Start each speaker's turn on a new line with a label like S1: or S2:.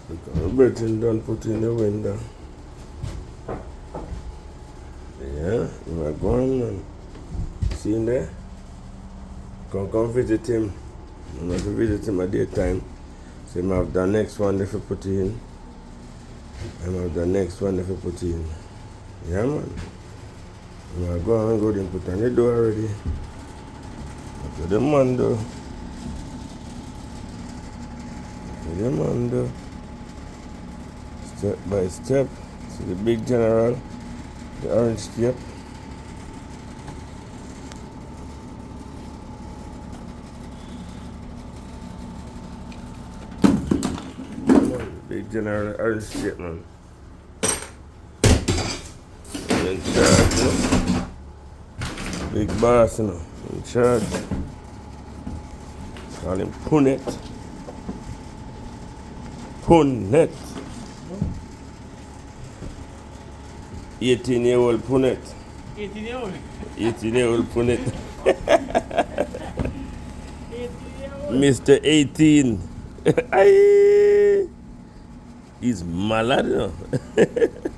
S1: Because the Britain done put in the window. Yeah, we are going and see him there. Come visit him. I'm going to visit him at daytime. So I have the next one if you put it in. I have the next one if you put it in. Yeah, man. We are going and go and put on the door already. After the man though. After the man though. Step by step. See the big general. The orange tape. Big general orange tape, man. In charge, you know? Big boss, you know. In charge. Call him Punet. Punet. 18-year-old Punet.
S2: 18-year-old.
S1: 18-year-old Punet.
S2: 18-year-old.
S1: Mr. 18. Aye. He's malad, you know.